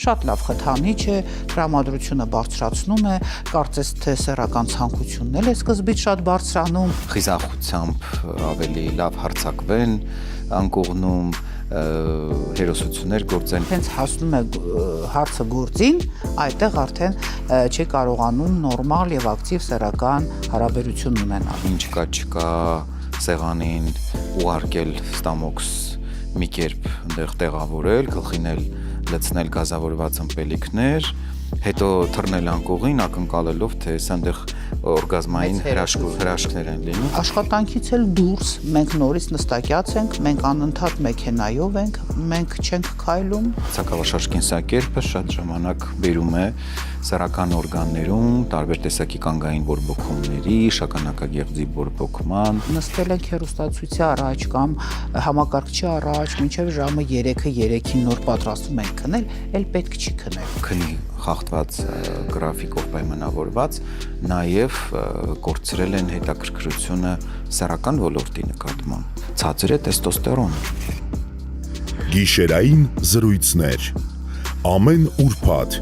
շատ լավ խթանիչ է, տրամադրությունը բարձրացնում է, կարծես թե սեռական ցանկությունն էլ է սկզբից շատ բարձրանում։ Խիզախությամբ ավելի լավ հարցակվեն անկողնում հերոսություններ գործեն։ Հենց հասնում է հարցը գործին, այդտեղ արդեն չի կարողանում նորմալ եւ ակտիվ սեռական հարաբերություն ունենալ։ Ինչ կա չկա սեղանին ուղարկել ստամոքս մի կերպ այնտեղ տեղավորել, գլխին էլ լցնել գազավորված ըմպելիքներ, հետո թռնել անկողին ակնկալելով, թե սանդեղ օրգազմային հրաշքներ են լինում։ Աշխատանքից էլ դուրս մենք նորից նստակյաց ենք, մենք անընդհատ մեքենայով ենք, մենք չենք քայլում։ Ցակավաշարժ կենսակերպը շատ ժամանակ բերում է սեռական օրգաններում տարբեր տեսակի կանգային բորբոքումների, շագանակագեղձի բորբոքման։ Նստել ենք հեռուստացույցի առաջ կամ համակարգչի առաջ, մինչև ժամը 3-ը 3-ին նոր պատրաստվում ենք քնել, էլ պետք չի քնել։ Քնի խախտված գրաֆիկով պայմանավորված նաև կորցրել են հետաքրքրությունը սեռական ոլորտի նկատմամբ։ Ցածր է տեստոստերոնը։ Գիշերային զրույցներ ամեն ուրբաթ